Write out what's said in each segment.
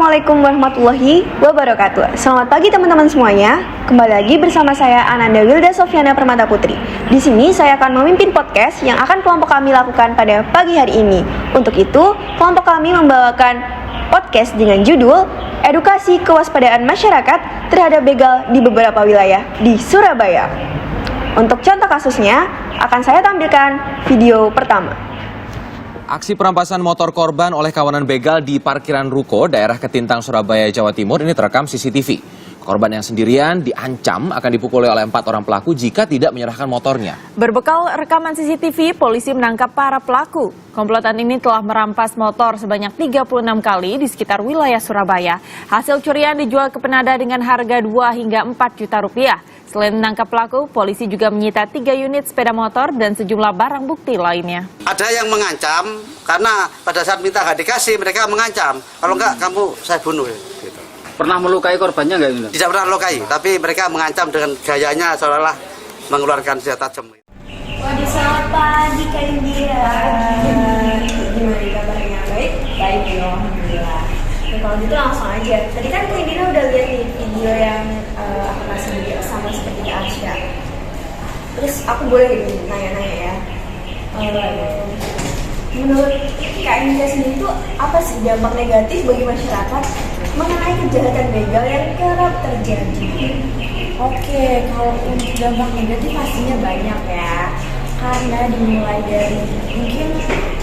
Assalamualaikum warahmatullahi wabarakatuh. Selamat pagi teman-teman semuanya. Kembali lagi bersama saya Ananda Wilda Sofiana Permata Putri. Di sini saya akan memimpin podcast yang akan kelompok kami lakukan pada pagi hari ini. Untuk itu, kelompok kami membawakan podcast dengan judul Edukasi Kewaspadaan Masyarakat Terhadap Begal di Beberapa Wilayah di Surabaya. Untuk contoh kasusnya, akan saya tampilkan video pertama. Aksi perampasan motor korban oleh kawanan begal di parkiran ruko daerah Ketintang, Surabaya, Jawa Timur ini terekam CCTV. Korban yang sendirian diancam akan dipukuli oleh 4 orang pelaku jika tidak menyerahkan motornya. Berbekal rekaman CCTV, polisi menangkap para pelaku. Komplotan ini telah merampas motor sebanyak 36 kali di sekitar wilayah Surabaya. Hasil curian dijual ke penada dengan harga 2 hingga 4 juta rupiah. Selain menangkap pelaku, polisi juga menyita 3 unit sepeda motor dan sejumlah barang bukti lainnya. Ada yang mengancam, karena pada saat minta nggak dikasih, mereka mengancam. Kalau enggak, kamu saya bunuh. Gitu. Pernah melukai korbannya nggak ini? Tidak pernah melukai, tapi mereka mengancam dengan gayanya seolah-olah mengeluarkan senjata tajam. Waduh, selamat pagi Kak Indira. Gimana kabarnya? Baik? Baik ya, alhamdulillah. Nah, kalau gitu langsung aja. Tadi kan Kak Indira udah lihat nih video yang aku kasih video sama seperti Kak Arsya. Terus aku boleh nanya-nanya ya. Menurut Kak Indira sendiri itu apa sih dampak negatif bagi masyarakat mengenai kejahatan begal yang kerap terjadi? Oke, kalau untuk dampak negatif pastinya banyak ya. Karena dimulai dari mungkin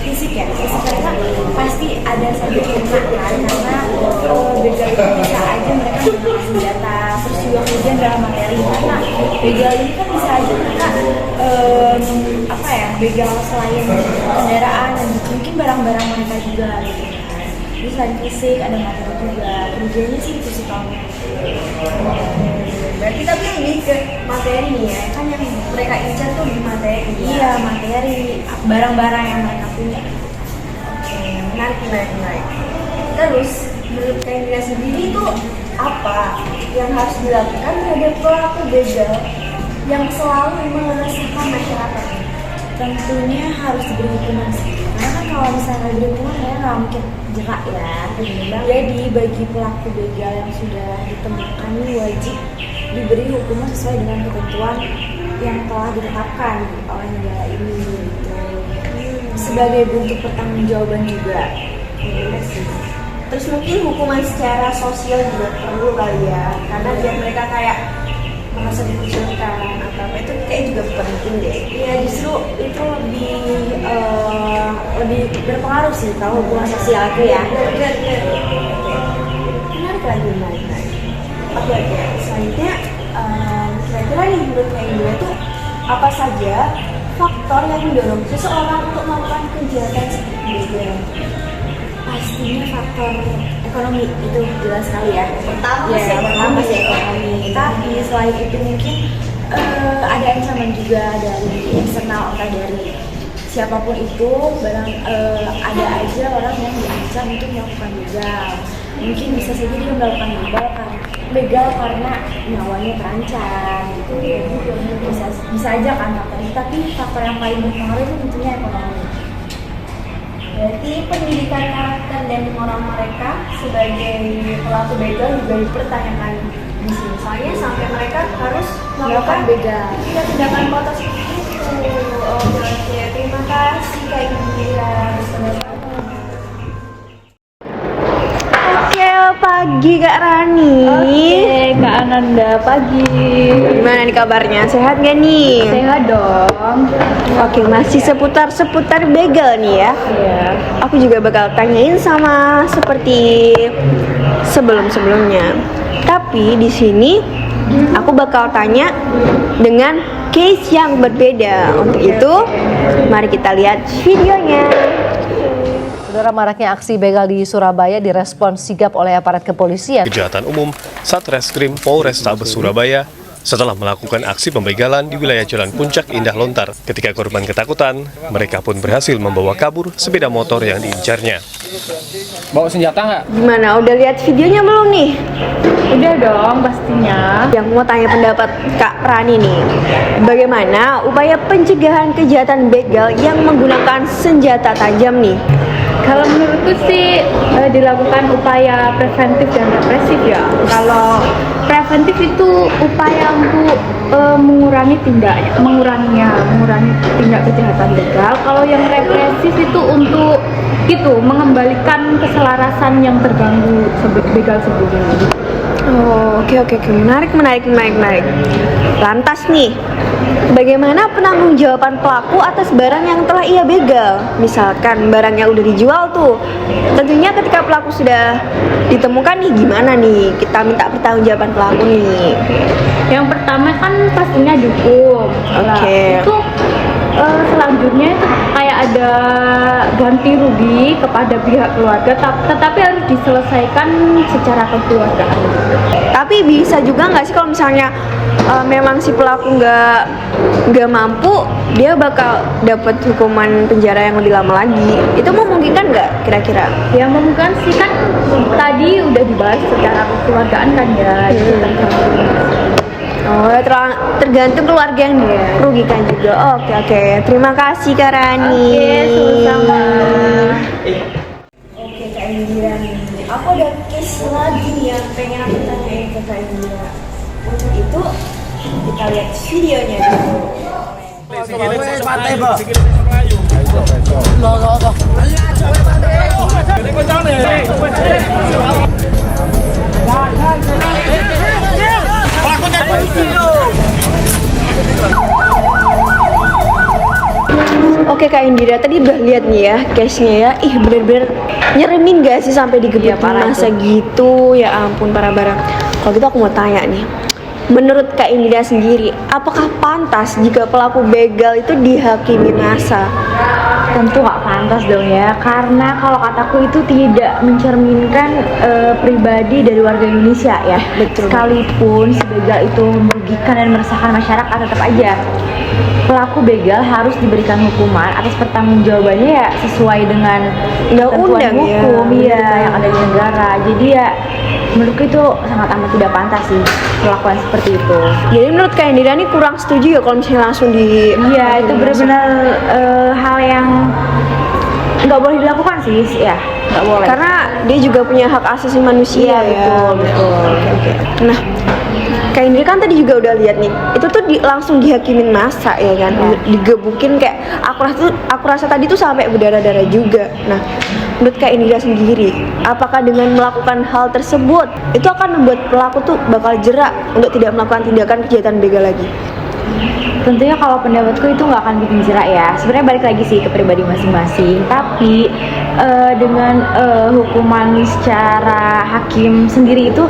fisik ya, karena pasti ada saja yang kena kan, karena begal itu bisa aja mereka menggunakan senjata, terus juga kemudian dalam materi, karena begal ini kan bisa aja mereka begal selain kendaraan dan mungkin barang-barang mereka juga gitu kan. Jadi selain fisik ada materi juga, kemudiannya sih itu sih kalau berarti tapi lebih ke materi nih ya, kan yang mereka incar tuh di materi. Iya, materi, barang-barang yang mereka punya. Oke, menarik. Terus, menurut Kak Indira sendiri itu apa yang harus dilakukan terhadap pelaku begal yang selalu meresahkan masyarakat? Tentunya harus diberi hukuman sih. Karena kan kalau misalnya diberi hukuman ya nggak mungkin jerak ya. Jadi bagi pelaku begal yang sudah ditemukan ini wajib diberi hukuman sesuai dengan ketentuan yang telah ditetapkan oleh negara ini gitu. Sebagai bentuk pertanggungjawaban juga. Terus mungkin hukuman secara sosial juga perlu kali ya, karena biar mereka kayak merasa dikucilkan atau apa, itu kayak juga penting deh. Iya, justru itu lebih berpengaruh sih kalau hubungan sosial itu ya. Menarik. Oke. Selanjutnya, kira-kira nih menurut Kak Indira itu apa saja faktor yang mendorong seseorang untuk melakukan kejahatan seperti begal? Pastinya faktor ekonomi itu jelas sekali ya. Pertama sih ekonomi. Tapi selain itu mungkin ada ancaman juga dari eksternal, entah dari siapapun itu. Ada aja orang yang diancam untuk melakukan begal. Mungkin bisa saja dia melakukan begal karena nyawanya terancam gitu. Bisa aja kan faktor itu. Tapi faktor yang paling berpengaruh itu tentunya ekonomi. Berarti pendidikan karakter dan moral mereka sebagai pelaku begal juga dipertanyakan di sini. Soalnya sampai mereka harus melakukan begal. tindakan kotor seperti itu. Oke, terima kasih Kak Indira bersama. Oke, pagi Kak Rani. Oke, Kak Ananda, pagi. Gimana nih kabarnya? Sehat gak nih? Sehat dong. Oke, masih seputar begal nih ya. Iya. Aku juga bakal tanyain sama seperti sebelumnya. Tapi di sini aku bakal tanya dengan case yang berbeda. Untuk itu, mari kita lihat videonya. Saudara, maraknya aksi begal di Surabaya direspons sigap oleh aparat kepolisian. Kejahatan Umum Satreskrim Polrestabes Surabaya setelah melakukan aksi pembegalan di wilayah Jalan Puncak Indah Lontar. Ketika korban ketakutan, mereka pun berhasil membawa kabur sepeda motor yang diincarnya. Bawa senjata nggak? Gimana? Udah lihat videonya belum nih? Udah dong pastinya. Yang mau tanya pendapat Kak Rani nih, bagaimana upaya pencegahan kejahatan begal yang menggunakan senjata tajam nih? Kalau menurutku sih dilakukan upaya preventif dan represif ya. Kalau preventif itu upaya untuk mengurangi tindak kejahatan begal. Kalau yang represif itu untuk mengembalikan keselarasan yang terganggu begal sebelumnya. Oh, oke. Menarik. Lantas nih, bagaimana penanggung-jawaban pelaku atas barang yang telah ia begal? Misalkan barangnya udah dijual tuh. Tentunya ketika pelaku sudah ditemukan nih, gimana nih? Kita minta pertanggungjawaban pelaku nih. Yang pertama kan pastinya dihukum. Oke. Itu selanjutnya itu kayak ada ganti rugi kepada pihak keluarga, tetapi harus diselesaikan secara kekeluargaan. Tapi bisa juga nggak sih kalau misalnya memang si pelaku nggak mampu, dia bakal dapat hukuman penjara yang lebih lama lagi. Itu memungkinkan nggak kira-kira? Ya memungkinkan sih, kan tadi udah dibahas secara kekeluargaan kan ya. Oh, tergantung keluarga yang dirugikan juga. Oke. Terima kasih Kak Rani. Sama-sama. Oke Kak Indira nih, aku ada case lagi nih yang pengen aku tanyain ke Kak Indira. Untuk itu kita lihat videonya dulu. Oke Kak Indira, tadi udah lihat nih ya case-nya ya. Ih, bener-bener nyeremin gak sih sampai digebukin masa gitu? Ya ampun, parah barang. Kalau gitu aku mau tanya nih, menurut Kak Indira sendiri, apakah pantas jika pelaku begal itu dihakimi masa? Tentu nggak pantas dong ya, karena kalau kataku itu tidak mencerminkan pribadi dari warga Indonesia ya. Betul. Sekalipun si begal itu merugikan dan meresahkan masyarakat, tetap aja pelaku begal harus diberikan hukuman atas pertanggungjawabannya ya sesuai dengan ketentuan hukum yang ada di negara. Jadi ya menurutku itu sangat amat tidak pantas sih perlakuan seperti itu. Jadi menurut Kak Indira ini kurang setuju ya kalau misalnya langsung di... Iya, itu benar-benar hal yang nggak boleh dilakukan sih, ya nggak boleh. Karena dia juga punya hak asasi manusia ya. Betul. Oke. Nah, Kak Indri kan tadi juga udah lihat nih, itu tuh langsung dihakimin masa ya kan, digebukin kayak aku rasa tadi tuh sampai berdarah-darah juga. Nah, menurut Kak Indri sendiri, apakah dengan melakukan hal tersebut itu akan membuat pelaku tuh bakal jerak untuk tidak melakukan tindakan kejahatan begal lagi? Tentunya kalau pendapatku itu nggak akan bikin jerak ya. Sebenarnya balik lagi sih ke pribadi masing-masing. Tapi dengan hukuman secara hakim sendiri itu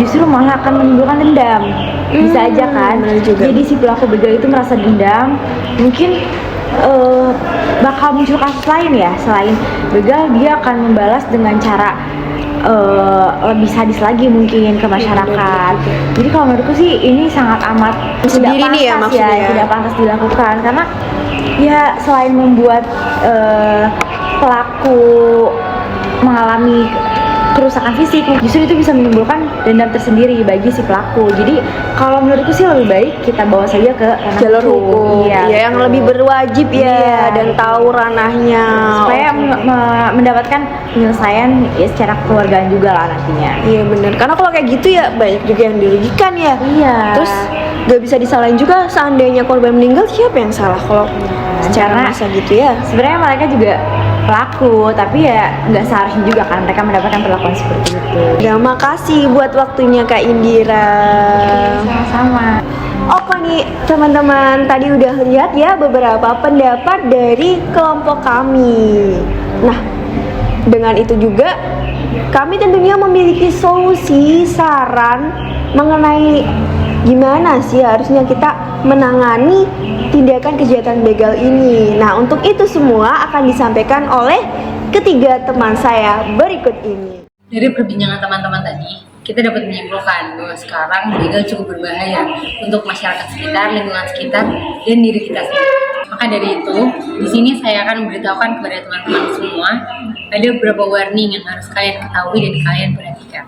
justru malah akan menimbulkan dendam. Bisa aja kan. Jadi si pelaku begal itu merasa dendam. Mungkin bakal muncul kasus lain ya. Selain begal, dia akan membalas dengan cara lebih sadis lagi mungkin ke masyarakat. Jadi kalau menurutku sih ini sangat amat sendiri nih ya maksudnya. Tidak pantas dilakukan karena ya selain membuat pelaku mengalami kerusakan fisik, justru itu bisa menimbulkan dendam tersendiri bagi si pelaku. Jadi kalau menurutku sih lebih baik kita bawa saja ke ranah jalur hukum. Iya, yang lebih berwajib ya dan tahu ranahnya supaya mendapatkan penyelesaian ya secara kekeluargaan juga lah nantinya. Iya benar. Karena kalau kayak gitu ya banyak juga yang dirugikan ya. Iya. Terus gak bisa disalahin juga seandainya korban meninggal, siapa yang salah kalau secara masa gitu ya. Sebenarnya mereka juga pelaku, tapi ya nggak seharusnya juga kan mereka mendapatkan perlakuan seperti itu. Terima kasih buat waktunya Kak Indira. Sama-sama. Oke nih teman-teman, tadi udah lihat ya beberapa pendapat dari kelompok kami. Nah, dengan itu juga kami tentunya memiliki solusi, saran mengenai gimana sih harusnya kita menangani tindakan kejahatan begal ini. Nah, untuk itu semua akan disampaikan oleh ketiga teman saya berikut ini. Dari perbincangan teman-teman tadi, kita dapat menyimpulkan bahwa sekarang begal cukup berbahaya untuk masyarakat sekitar, lingkungan sekitar, dan diri kita sendiri. Maka dari itu, di sini saya akan memberitahukan kepada teman-teman semua ada beberapa warning yang harus kalian ketahui dan kalian perhatikan.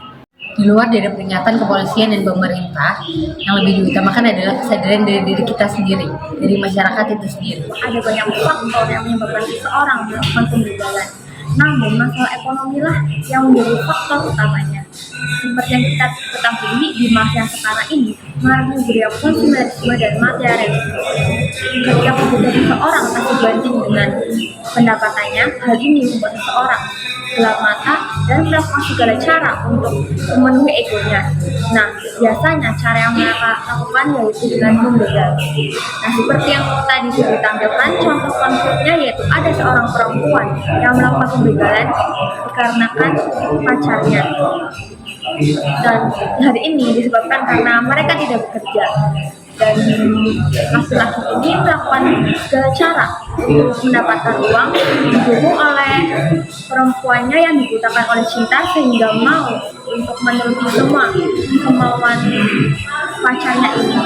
Di luar dari peringatan kepolisian dan pemerintah, yang lebih diutamakan adalah kesadaran dari diri kita sendiri, dari masyarakat itu sendiri. Ada banyak faktor yang menyebabkan seseorang melakukan pembegalan. Namun masalah ekonomilah yang menjadi faktor utamanya. Seperti yang kita ketahui di masa yang sekarang ini, maraknya budaya konsumerisme dan materialisme. Ketika kebutuhan seseorang tak sebanding dengan pendapatannya, hal ini membuat seseorang gelap mata dan melakukan segala cara untuk memenuhi egonya. Nah, biasanya cara yang mereka lakukan yaitu dengan membegal. Nah, seperti yang tadi sudah ditampilkan, contoh konfliknya yaitu ada seorang perempuan yang melakukan pembegalan dikarenakan pacarnya. Dan hari ini disebabkan karena mereka tidak bekerja. Dan laki-laki ini melakukan segala cara untuk mendapatkan uang, didukung oleh perempuannya yang dibutakan oleh cinta sehingga mau untuk menuruti semua kemauan pacarnya ini.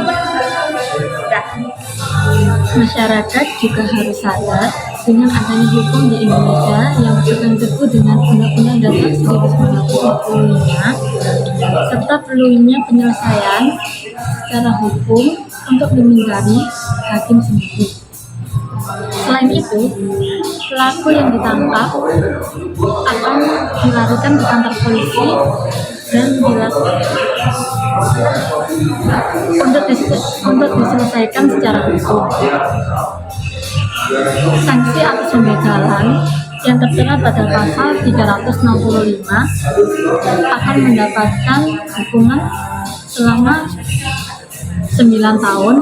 Masyarakat juga harus sadar dengan adanya hukum di Indonesia yang berpegang teguh dengan Undang-Undang Dasar 1945 serta perlunya penyelesaian secara hukum untuk menghindari hakim sendiri. Selain itu, pelaku yang ditangkap akan dilarikan ke kantor polisi dan untuk diselesaikan secara hukum. Sanksi atas pembegalan yang tertera pada pasal 365 akan mendapatkan hukuman selama 9 tahun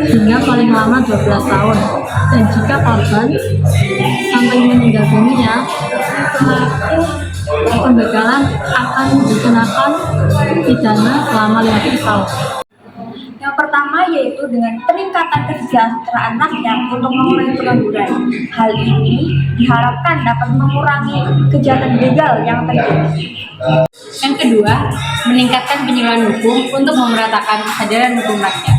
hingga paling lama 12 tahun. Dan jika korban sampai meninggal dunia, pelaku pembegalan akan dikenakan pidana selama 15 tahun. Yang pertama yaitu dengan peningkatan kesejahteraan rakyat untuk mengurangi pengangguran. Hal ini diharapkan dapat mengurangi kejahatan begal yang terjadi. Yang kedua, meningkatkan penyuluhan hukum untuk memeratakan kesadaran hukum rakyat.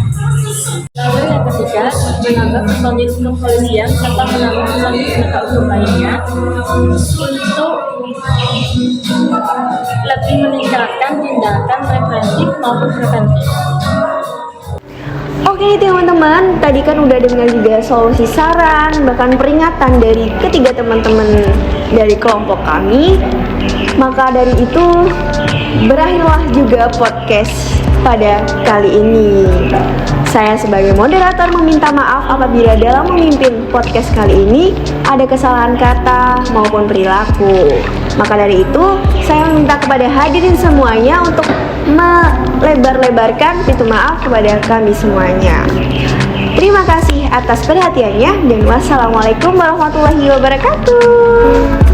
Lalu yang ketiga, menambah personil kepolisian serta menambah personil penegak hukum lainnya untuk lebih meningkatkan tindakan preventif maupun preventif. Oke teman-teman, tadi kan udah dengar juga solusi saran, bahkan peringatan dari ketiga teman-teman dari kelompok kami. Maka dari itu, berakhirlah juga podcast pada kali ini. Saya sebagai moderator meminta maaf apabila dalam memimpin podcast kali ini ada kesalahan kata maupun perilaku. Maka dari itu, saya meminta kepada hadirin semuanya untuk melebar-lebarkan pintu maaf kepada kami semuanya. Terima kasih atas perhatiannya dan wassalamualaikum warahmatullahi wabarakatuh.